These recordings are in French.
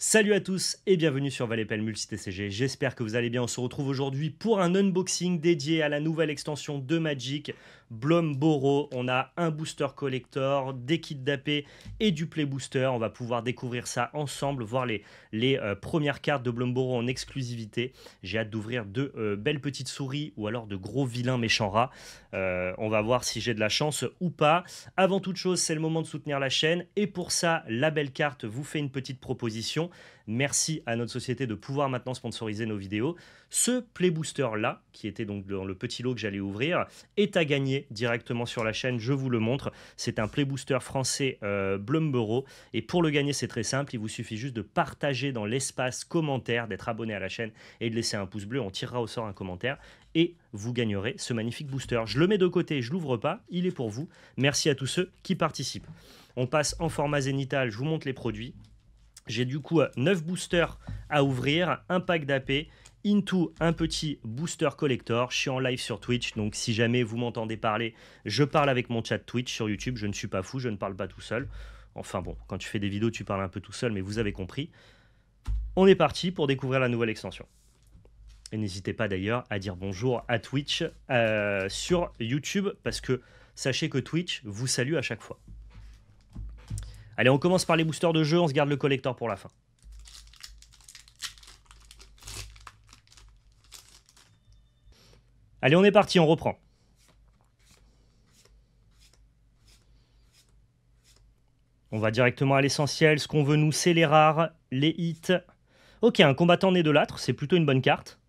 Salut à tous et bienvenue sur Valepel MultiTCG, j'espère que vous allez bien. On se retrouve aujourd'hui pour un unboxing dédié à la nouvelle extension de Magic, Blomboro. On a un booster collector, des kits d'AP et du play booster. On va pouvoir découvrir ça ensemble, voir les premières cartes de Blomboro en exclusivité. J'ai hâte d'ouvrir de belles petites souris ou alors de gros vilains méchants rats. On va voir si j'ai de la chance ou pas. Avant toute chose, c'est le moment de soutenir la chaîne et pour ça, la belle carte vous fait une petite proposition. Merci à notre société de pouvoir maintenant sponsoriser nos vidéos. Ce Play Booster là, qui était donc dans le petit lot que j'allais ouvrir, est à gagner directement sur la chaîne, je vous le montre. C'est un Play Booster français Blomboro. Et pour le gagner, c'est très simple, il vous suffit juste de partager dans l'espace commentaire, d'être abonné à la chaîne et de laisser un pouce bleu. On tirera au sort un commentaire et vous gagnerez ce magnifique booster. Je le mets de côté, je l'ouvre pas, il est pour vous. Merci à tous ceux qui participent. On passe en format zénital, je vous montre les produits. J'ai du coup 9 boosters à ouvrir, un pack d'AP, into un petit booster collector. Je suis en live sur Twitch, donc si jamais vous m'entendez parler, je parle avec mon chat Twitch sur YouTube. Je ne suis pas fou, je ne parle pas tout seul. Enfin bon, quand tu fais des vidéos, tu parles un peu tout seul, mais vous avez compris. On est parti pour découvrir la nouvelle extension. Et n'hésitez pas d'ailleurs à dire bonjour à Twitch sur YouTube, parce que sachez que Twitch vous salue à chaque fois. Allez, on commence par les boosters de jeu, on se garde le collector pour la fin. Allez, on est parti, on reprend. On va directement à l'essentiel. Ce qu'on veut, nous, c'est les rares, les hits. Ok, un combattant né de l'âtre, c'est plutôt une bonne carte.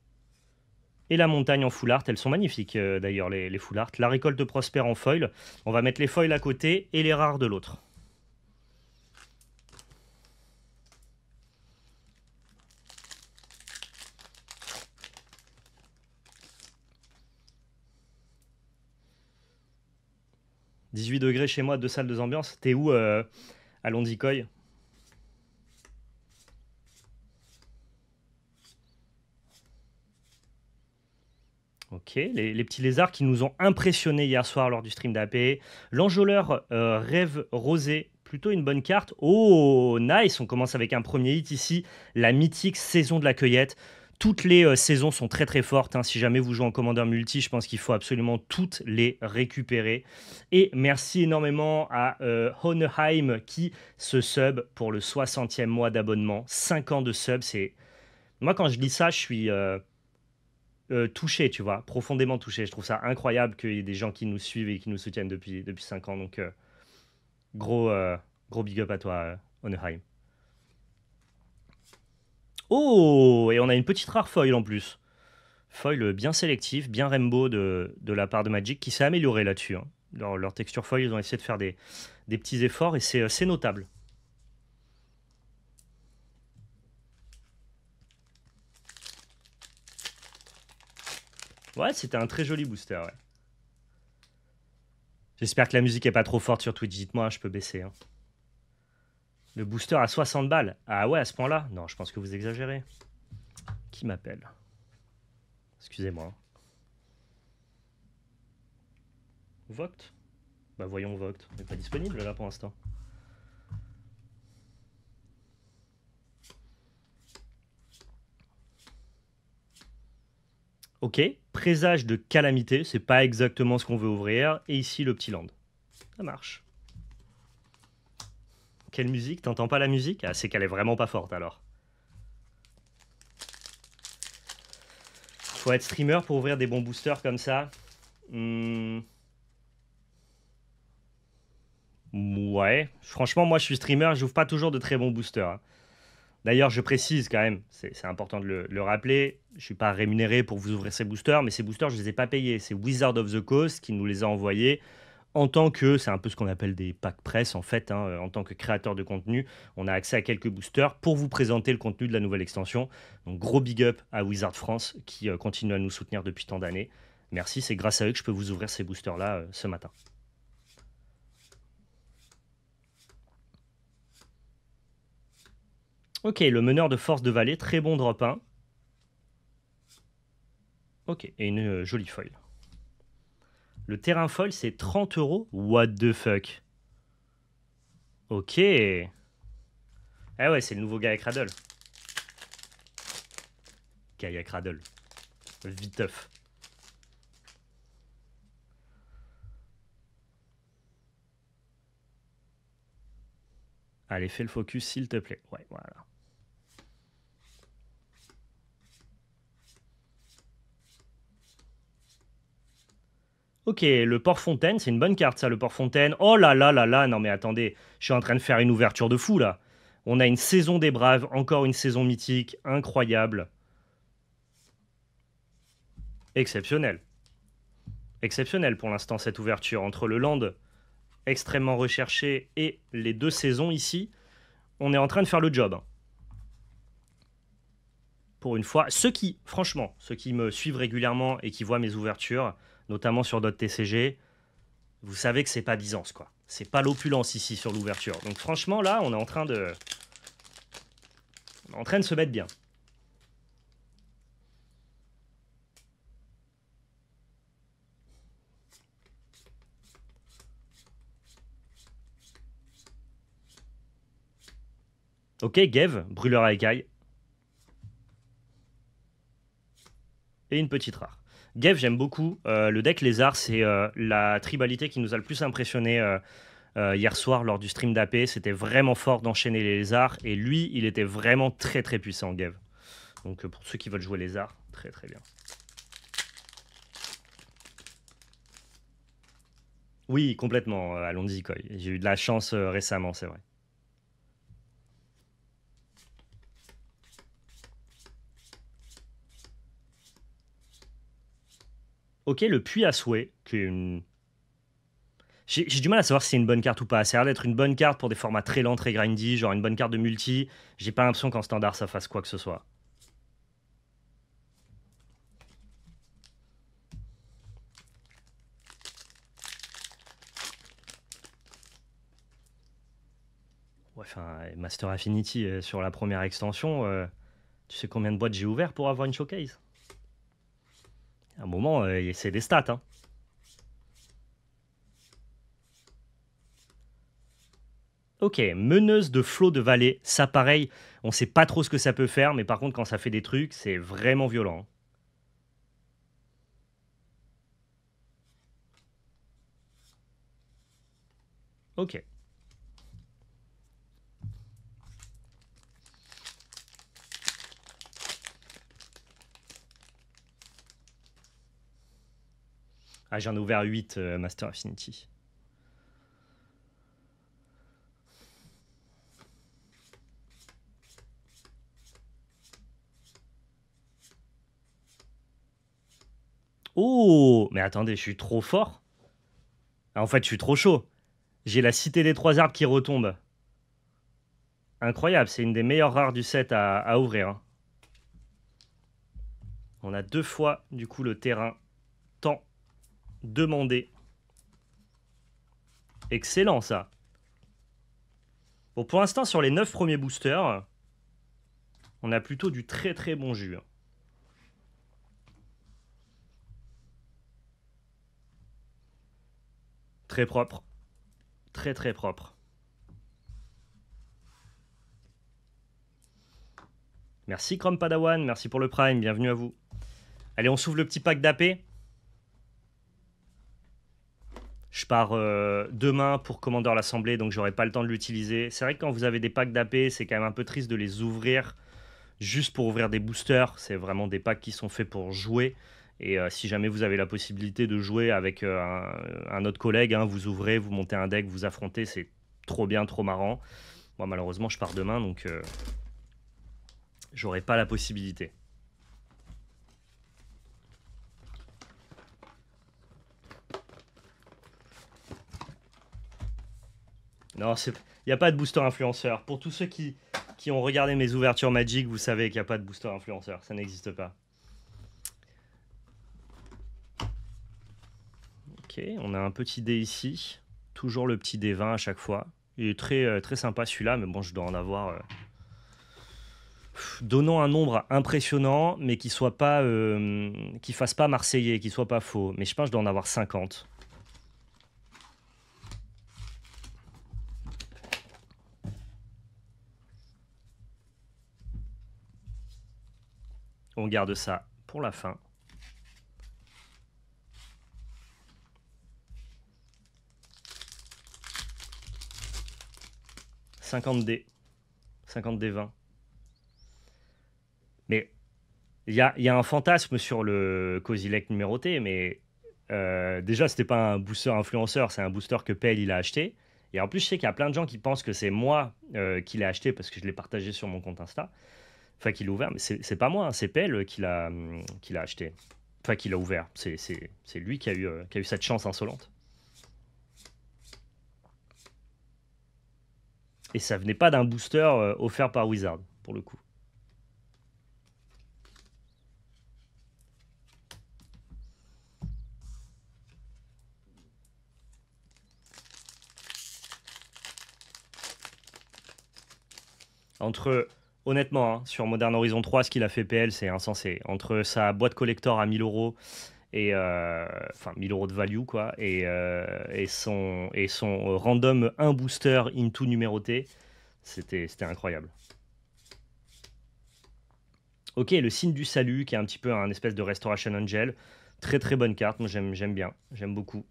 Et la montagne en full art, elles sont magnifiques d'ailleurs, les full art. La récolte prospère en foil. On va mettre les foils à côté et les rares de l'autre. « 18 degrés chez moi, 2 salles de ambiance. T'es où à Londikoy? Ok, les petits lézards qui nous ont impressionnés hier soir lors du stream d'AP. L'enjôleur rêve rosé, plutôt une bonne carte. Oh, nice, on commence avec un premier hit ici, la mythique saison de la cueillette. Toutes les saisons sont très très fortes, hein. Si jamais vous jouez en commandeur multi, je pense qu'il faut absolument toutes les récupérer. Et merci énormément à Honeheim qui se sub pour le 60e mois d'abonnement. 5 ans de sub, c'est... Moi quand je lis ça, je suis... touché, tu vois, profondément touché. Je trouve ça incroyable qu'il y ait des gens qui nous suivent et qui nous soutiennent depuis 5 ans. Donc, gros, gros big up à toi, Oneheim. Oh, et on a une petite rare foil en plus. Foil bien sélectif, bien rainbow de la part de Magic qui s'est amélioré là-dessus, hein. Leur texture foil, ils ont essayé de faire des petits efforts et c'est notable. Ouais, c'était un très joli booster, ouais. J'espère que la musique est pas trop forte sur Twitch. Dites-moi, hein, je peux baisser, hein. Le booster à 60 balles. Ah ouais, à ce point-là? Non, je pense que vous exagérez. Qui m'appelle? Excusez-moi. Voct? Bah voyons Voct. On n'est pas disponible là pour l'instant. Ok, présage de calamité, c'est pas exactement ce qu'on veut ouvrir. Et ici le petit land. Ça marche. Quelle musique? T'entends pas la musique? Ah, c'est qu'elle est vraiment pas forte alors. Faut être streamer pour ouvrir des bons boosters comme ça. Ouais, franchement, moi je suis streamer, j'ouvre pas toujours de très bons boosters, hein. D'ailleurs, je précise quand même, c'est important de le rappeler, je suis pas rémunéré pour vous ouvrir ces boosters, mais ces boosters, je les ai pas payés. C'est Wizard of the Coast qui nous les a envoyés en tant que, c'est un peu ce qu'on appelle des packs presse en fait, hein, en tant que créateur de contenu, on a accès à quelques boosters pour vous présenter le contenu de la nouvelle extension. Donc gros big up à Wizard France qui continue à nous soutenir depuis tant d'années. Merci, c'est grâce à eux que je peux vous ouvrir ces boosters-là ce matin. Ok, le meneur de force de vallée, très bon drop 1. Ok, et une jolie foil. Le terrain foil, c'est 30 €. What the fuck? Ok. Ah ouais, c'est le nouveau Gaia Cradle. Gaia Cradle. Viteuf. Allez, fais le focus, s'il te plaît. Ouais, voilà. Ok, le Port-Fontaine, c'est une bonne carte, ça, le Port-Fontaine. Oh là là là là, non mais attendez, je suis en train de faire une ouverture de fou, là. On a une saison des Braves, encore une saison mythique, incroyable. Exceptionnel. Exceptionnel pour l'instant, cette ouverture. Entre le land extrêmement recherché et les deux saisons ici, on est en train de faire le job. Pour une fois, franchement, ceux qui me suivent régulièrement et qui voient mes ouvertures, notamment sur d'autres TCG, vous savez que c'est pas Byzance, quoi. C'est pas l'opulence ici sur l'ouverture. Donc franchement, là, on est en train de se mettre bien. Ok, Gev, brûleur à écailles. Et une petite rare. Gev, j'aime beaucoup. Le deck lézard, c'est la tribalité qui nous a le plus impressionné hier soir lors du stream d'AP. C'était vraiment fort d'enchaîner les lézards. Et lui, il était vraiment très très puissant, Gev. Donc pour ceux qui veulent jouer lézard, très très bien. Oui, complètement, allons-y, Koi. J'ai eu de la chance récemment, c'est vrai. Ok, le puits à souhait, qui est une... J'ai du mal à savoir si c'est une bonne carte ou pas. Ça a l'air d'être une bonne carte pour des formats très lents, très grindy, genre une bonne carte de multi. J'ai pas l'impression qu'en standard ça fasse quoi que ce soit. Ouais, enfin, Master Affinity sur la première extension, tu sais combien de boîtes j'ai ouvert pour avoir une showcase? À un moment, c'est des stats, hein. Ok, meneuse de flot de vallée. Ça, pareil, on sait pas trop ce que ça peut faire, mais par contre, quand ça fait des trucs, c'est vraiment violent. Ok. Ah, j'en ai ouvert 8 Master Affinity. Oh, mais attendez, je suis trop fort. Ah, en fait, je suis trop chaud. J'ai la cité des trois arbres qui retombe. Incroyable, c'est une des meilleures rares du set à ouvrir, hein. On a 2 fois, du coup, le terrain tant demandé. Excellent, ça. Bon, pour l'instant, sur les 9 premiers boosters, on a plutôt du très très bon jus. Très propre. Très très propre. Merci Chrome Padawan, merci pour le Prime, bienvenue à vous. Allez, on s'ouvre le petit pack d'AP. Je pars demain pour Commander l'Assemblée, donc j'aurai pas le temps de l'utiliser. C'est vrai que quand vous avez des packs d'AP, c'est quand même un peu triste de les ouvrir juste pour ouvrir des boosters. C'est vraiment des packs qui sont faits pour jouer. Et si jamais vous avez la possibilité de jouer avec un autre collègue, hein, vous ouvrez, vous montez un deck, vous affrontez, c'est trop bien, trop marrant. Moi, malheureusement, je pars demain, donc j'aurai pas la possibilité. Non, il n'y a pas de booster influenceur. Pour tous ceux qui ont regardé mes ouvertures Magic, vous savez qu'il n'y a pas de booster influenceur. Ça n'existe pas. Ok, on a un petit dé ici. Toujours le petit dé 20 à chaque fois. Il est très, très sympa celui-là, mais bon, je dois en avoir... Donnant un nombre impressionnant, mais qui soit pas... qui fasse pas marseillais, qui soit pas faux. Mais je pense que je dois en avoir 50. On garde ça pour la fin. « 50D. 50D20. Mais il y a un fantasme sur le Kozilek numéroté, mais déjà, c'était pas un booster influenceur, c'est un booster que PL il a acheté. Et en plus, je sais qu'il y a plein de gens qui pensent que c'est moi qui l'ai acheté parce que je l'ai partagé sur mon compte Insta. Enfin, qu'il l'a ouvert, mais c'est pas moi, hein, c'est PL qui l'a acheté. Enfin, qui l'a ouvert. C'est lui qui a eu cette chance insolente. Et ça venait pas d'un booster offert par Wizard, pour le coup. Honnêtement, hein, sur Modern Horizon 3, ce qu'il a fait PL, c'est insensé. Entre sa boîte collector à 1000 euros et enfin 1000 euros de value quoi, et son random 1 booster into numéroté, c'était incroyable. Ok, le signe du salut qui est un petit peu un espèce de Restoration Angel, très très bonne carte, moi j'aime bien, j'aime beaucoup.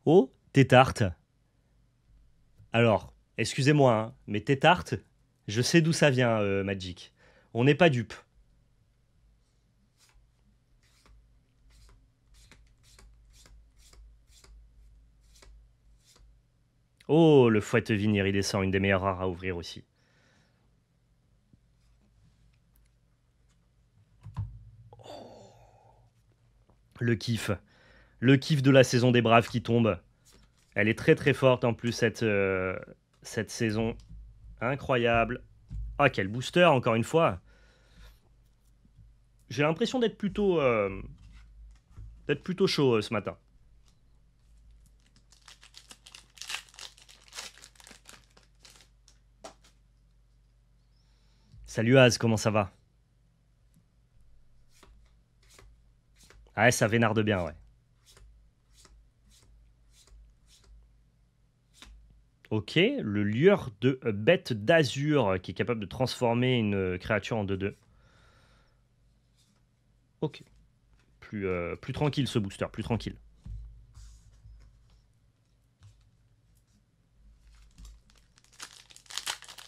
Oh, Tétarte. Alors, excusez-moi, hein, mais Tétarte, je sais d'où ça vient, Magic. On n'est pas dupe. Oh, le fouette Vinir, il descend, une des meilleures rares à ouvrir aussi. Le kiff. Le kiff de la saison des Braves qui tombe. Elle est très très forte en plus cette saison. Incroyable. Ah, quel booster, encore une fois. J'ai l'impression d'être plutôt chaud ce matin. Salut Az, comment ça va? Ah ouais, ça vénarde bien, ouais. Ok, le lieur de bête d'azur qui est capable de transformer une créature en 2-2. Ok. Plus tranquille ce booster, plus tranquille.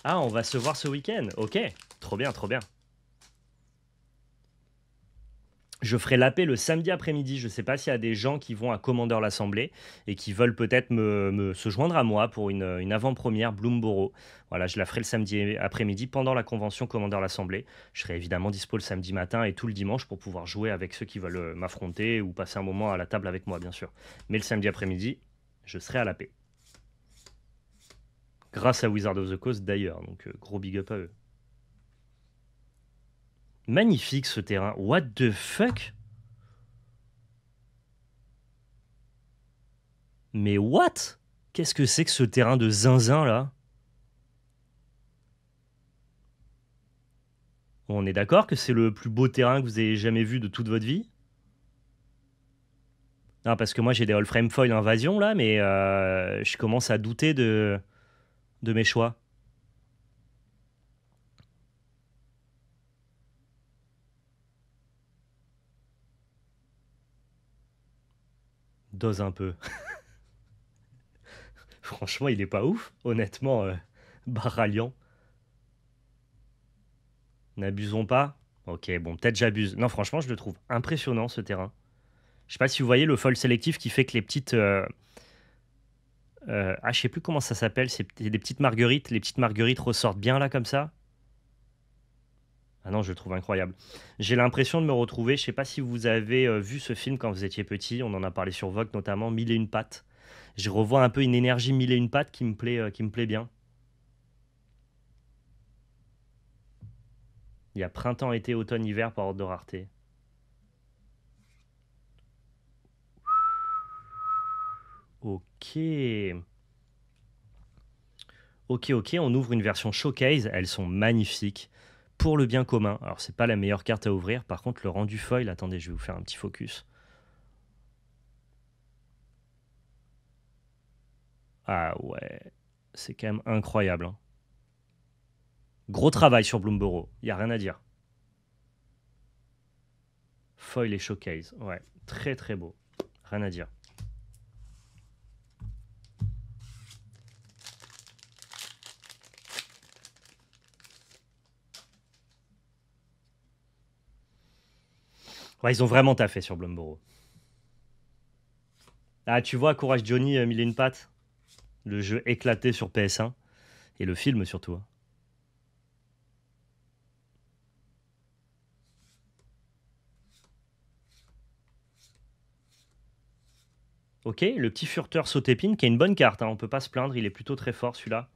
Ah, on va se voir ce week-end. Ok, trop bien, trop bien. Je ferai l'AP le samedi après-midi. Je ne sais pas s'il y a des gens qui vont à Commander l'Assemblée et qui veulent peut-être se joindre à moi pour une avant-première Bloomboro. Voilà, je la ferai le samedi après-midi pendant la convention Commander l'Assemblée. Je serai évidemment dispo le samedi matin et tout le dimanche pour pouvoir jouer avec ceux qui veulent m'affronter ou passer un moment à la table avec moi, bien sûr. Mais le samedi après-midi, je serai à l'AP. Grâce à Wizard of the Coast d'ailleurs, donc gros big up à eux. Magnifique ce terrain. What the fuck? Mais what? Qu'est-ce que c'est que ce terrain de zinzin là? On est d'accord que c'est le plus beau terrain que vous ayez jamais vu de toute votre vie? Non, parce que moi j'ai des All-Frame Foil Invasion là, mais je commence à douter de mes choix. Dose un peu. Franchement, il est pas ouf, honnêtement, Baralian. N'abusons pas. Ok, bon, peut-être j'abuse. Non, franchement, je le trouve impressionnant ce terrain. Je sais pas si vous voyez le foil sélectif qui fait que les petites. Je sais plus comment ça s'appelle, c'est des petites marguerites. Les petites marguerites ressortent bien là comme ça. Ah non, je le trouve incroyable. J'ai l'impression de me retrouver, je sais pas si vous avez vu ce film quand vous étiez petit, on en a parlé sur Vogue notamment, Mille et une pattes. Je revois un peu une énergie Mille et une pattes qui me plaît bien. Il y a printemps, été, automne, hiver par ordre de rareté. Ok. Ok, ok, on ouvre une version showcase, elles sont magnifiques. pour le bien commun. Alors, c'est pas la meilleure carte à ouvrir. Par contre, le rendu foil, attendez, je vais vous faire un petit focus. Ah ouais, c'est quand même incroyable, hein. Gros travail sur Bloomborough, il n'y a rien à dire. Foil et showcase, ouais, très très beau, rien à dire. Ouais, ils ont vraiment taffé sur Bloomborough. Ah, tu vois, Courage Johnny, mille et une pattes. Le jeu éclaté sur PS1. Et le film surtout, hein. Ok, le petit furteur sautépine, qui est une bonne carte, hein, on peut pas se plaindre, il est plutôt très fort celui-là.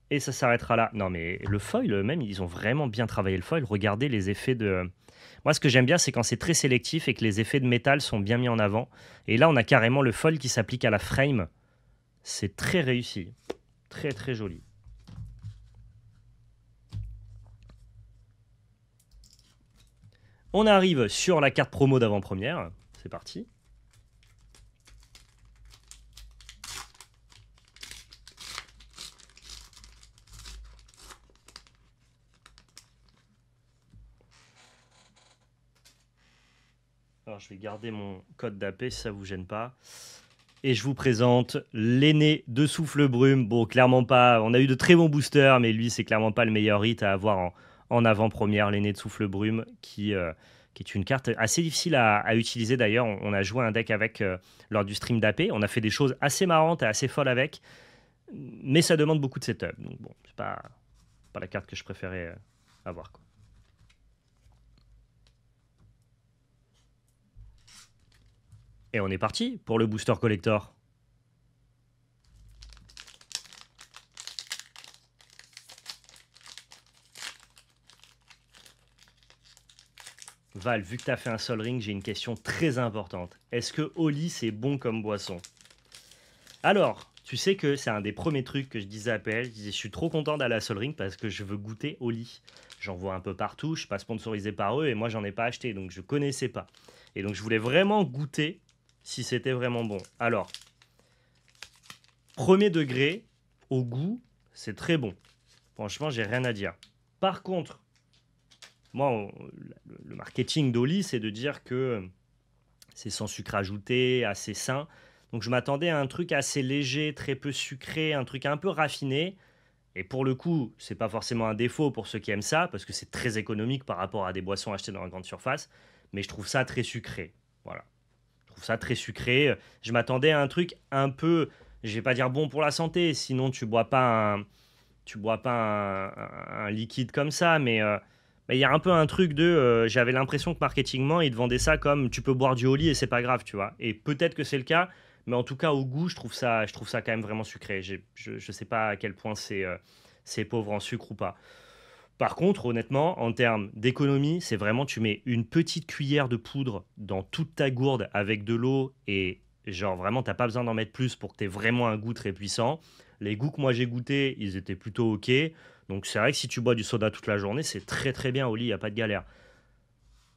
Et ça s'arrêtera là. Non mais le foil, même, ils ont vraiment bien travaillé le foil. Regardez les effets de... Moi, ce que j'aime bien, c'est quand c'est très sélectif et que les effets de métal sont bien mis en avant. Et là, on a carrément le foil qui s'applique à la frame. C'est très réussi. Très très joli. On arrive sur la carte promo d'avant-première. C'est parti. Alors, je vais garder mon code d'AP si ça vous gêne pas. Et je vous présente l'aîné de Souffle Brume. Bon, clairement pas. On a eu de très bons boosters, mais lui, c'est clairement pas le meilleur hit à avoir en avant-première. L'aîné de Souffle Brume, qui est une carte assez difficile à utiliser d'ailleurs. On a joué un deck avec lors du stream d'AP. On a fait des choses assez marrantes et assez folles avec, mais ça demande beaucoup de setup. Donc, bon, c'est pas la carte que je préférais avoir, quoi. Et on est parti pour le booster collector. Val, vu que tu as fait un Sol Ring, j'ai une question très importante. Est-ce que Oli, c'est bon comme boisson? Alors, tu sais que c'est un des premiers trucs que je disais à PL. Je disais, je suis trop content d'aller à Sol Ring parce que je veux goûter Oli. J'en vois un peu partout, je suis pas sponsorisé par eux et moi, j'en ai pas acheté, donc je connaissais pas. Et donc, je voulais vraiment goûter si c'était vraiment bon. Alors, premier degré, au goût, c'est très bon. Franchement, j'ai rien à dire. Par contre, moi, le marketing d'Oli, c'est de dire que c'est sans sucre ajouté, assez sain. Donc je m'attendais à un truc assez léger, très peu sucré, un truc un peu raffiné. Et pour le coup, c'est pas forcément un défaut pour ceux qui aiment ça, parce que c'est très économique par rapport à des boissons achetées dans la grande surface. Mais je trouve ça très sucré. Voilà. Je trouve ça très sucré. Je m'attendais à un truc un peu, je vais pas dire bon pour la santé, sinon tu bois pas un liquide comme ça, mais il y a un peu un truc de, j'avais l'impression que marketingement, ils te vendaient ça comme tu peux boire du Oli et c'est pas grave, tu vois. Et peut-être que c'est le cas, mais en tout cas au goût, je trouve ça quand même vraiment sucré. Je sais pas à quel point c'est pauvre en sucre ou pas. Par contre, honnêtement, en termes d'économie, c'est vraiment tu mets une petite cuillère de poudre dans toute ta gourde avec de l'eau et genre vraiment t'as pas besoin d'en mettre plus pour que tu aies vraiment un goût très puissant. Les goûts que moi j'ai goûtés, ils étaient plutôt ok. Donc c'est vrai que si tu bois du soda toute la journée, c'est très très bien au lit, il n'y a pas de galère.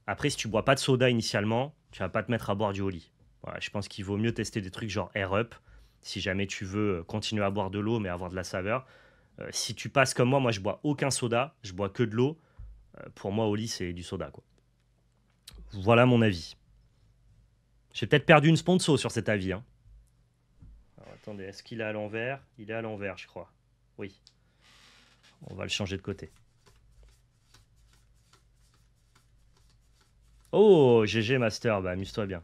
Après, si tu bois pas de soda initialement, tu vas pas te mettre à boire du au lit. Voilà, je pense qu'il vaut mieux tester des trucs genre Air Up si jamais tu veux continuer à boire de l'eau mais avoir de la saveur. Si tu passes comme moi je bois aucun soda, je bois que de l'eau. Pour moi, au lit, c'est du soda, quoi. Voilà mon avis. J'ai peut-être perdu une sponsor sur cet avis, hein. Alors, attendez, est-ce qu'il est à l'envers? Il est à l'envers, je crois. Oui. On va le changer de côté. Oh, GG Master, bah amuse-toi bien.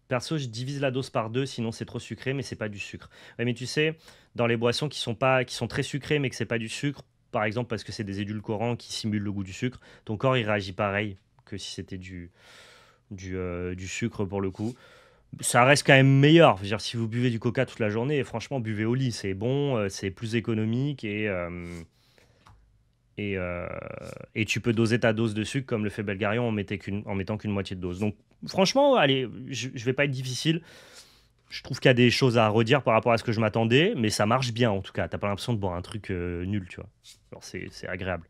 Perso, je divise la dose par deux, sinon c'est trop sucré, mais c'est pas du sucre. Ouais, mais tu sais, dans les boissons qui sont très sucrées, mais que c'est pas du sucre, par exemple parce que c'est des édulcorants qui simulent le goût du sucre, ton corps il réagit pareil que si c'était du sucre pour le coup. Ça reste quand même meilleur. Je veux dire, si vous buvez du coca toute la journée, franchement, buvez au lit, c'est bon, c'est plus économique et, euh, et tu peux doser ta dose de sucre comme le fait Belgarion en mettant qu'une moitié de dose. Donc franchement, allez, je vais pas être difficile. Je trouve qu'il y a des choses à redire par rapport à ce que je m'attendais, mais ça marche bien en tout cas. T'as pas l'impression de boire un truc nul, tu vois. Alors c'est agréable.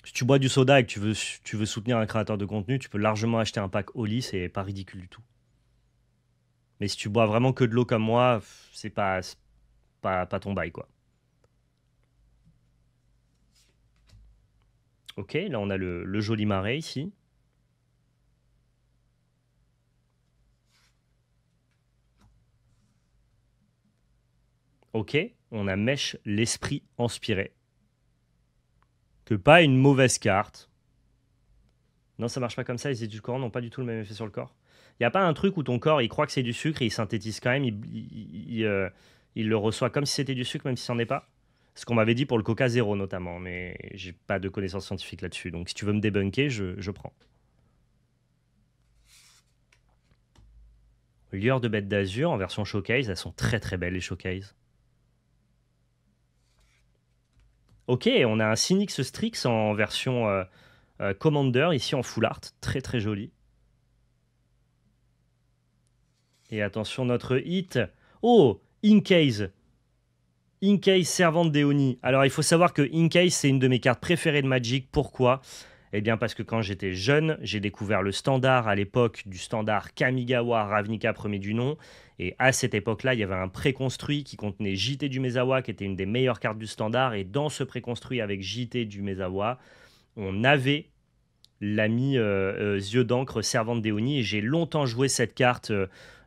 Si tu bois du soda et que tu veux soutenir un créateur de contenu, tu peux largement acheter un pack Oli, c'est pas ridicule du tout. Mais si tu bois vraiment que de l'eau comme moi, c'est pas ton bail, quoi. Ok, là on a le joli marais ici. Ok, on a Mèche l'esprit inspiré. Que pas une mauvaise carte. Non, ça marche pas comme ça, les édulcorants n'ont pas du tout le même effet sur le corps. Il n'y a pas un truc où ton corps, il croit que c'est du sucre et il synthétise quand même, il le reçoit comme si c'était du sucre, même si c'en est pas. Ce qu'on m'avait dit pour le Coca Zéro notamment, mais j'ai pas de connaissances scientifiques là-dessus. Donc si tu veux me débunker, je prends. Lueur de bête d'azur en version showcase, elles sont très très belles les showcase. Ok, on a un Cynix Strix en version Commander, ici en full art, très très joli. Et attention, notre hit. Oh, Incase. Incase Servante d'Eoni. Alors, il faut savoir que Incase, c'est une de mes cartes préférées de Magic. Pourquoi? Eh bien, parce que quand j'étais jeune, j'ai découvert le standard à l'époque du standard Kamigawa Ravnica premier du nom. Et à cette époque-là, il y avait un préconstruit qui contenait JT du Mezawa, qui était une des meilleures cartes du standard. Et dans ce préconstruit avec JT du Mezawa, on avait l'ami Yeux d'encre Servante d'Eoni. Et j'ai longtemps joué cette carte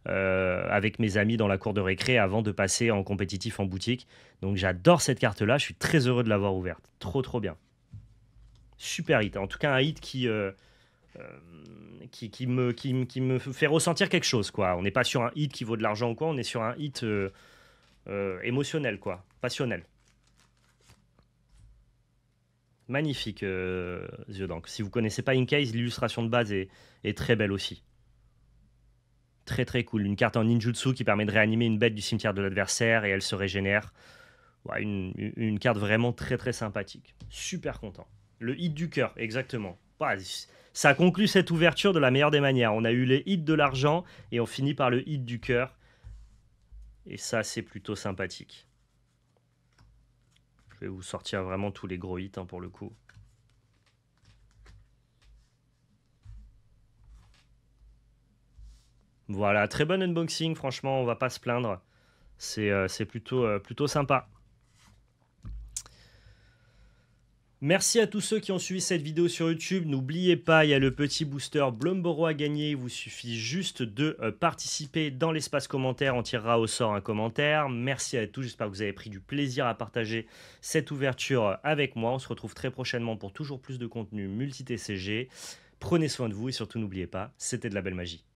avec mes amis dans la cour de récré avant de passer en compétitif en boutique. Donc j'adore cette carte-là. Je suis très heureux de l'avoir ouverte. Trop, trop bien. Super hit. En tout cas, un hit qui me fait ressentir quelque chose, quoi. On n'est pas sur un hit qui vaut de l'argent ou quoi. On est sur un hit émotionnel, quoi. Passionnel. Magnifique, Yeux d'encre. Si vous connaissez pas Incase, l'illustration de base est très belle aussi. Très très cool. Une carte en ninjutsu qui permet de réanimer une bête du cimetière de l'adversaire et elle se régénère. Ouais, une carte vraiment très très sympathique. Super content. Le hit du cœur, exactement. Ouais, ça conclut cette ouverture de la meilleure des manières. On a eu les hits de l'argent et on finit par le hit du cœur. Et ça, c'est plutôt sympathique. Je vais vous sortir vraiment tous les gros hits hein, pour le coup. Voilà, très bon unboxing, franchement, on va pas se plaindre. C'est plutôt sympa. Merci à tous ceux qui ont suivi cette vidéo sur YouTube. N'oubliez pas, il y a le petit booster Blomboro à gagner. Il vous suffit juste de participer dans l'espace commentaire. On tirera au sort un commentaire. Merci à tous. J'espère que vous avez pris du plaisir à partager cette ouverture avec moi. On se retrouve très prochainement pour toujours plus de contenu multi-TCG. Prenez soin de vous et surtout n'oubliez pas, c'était de la belle magie.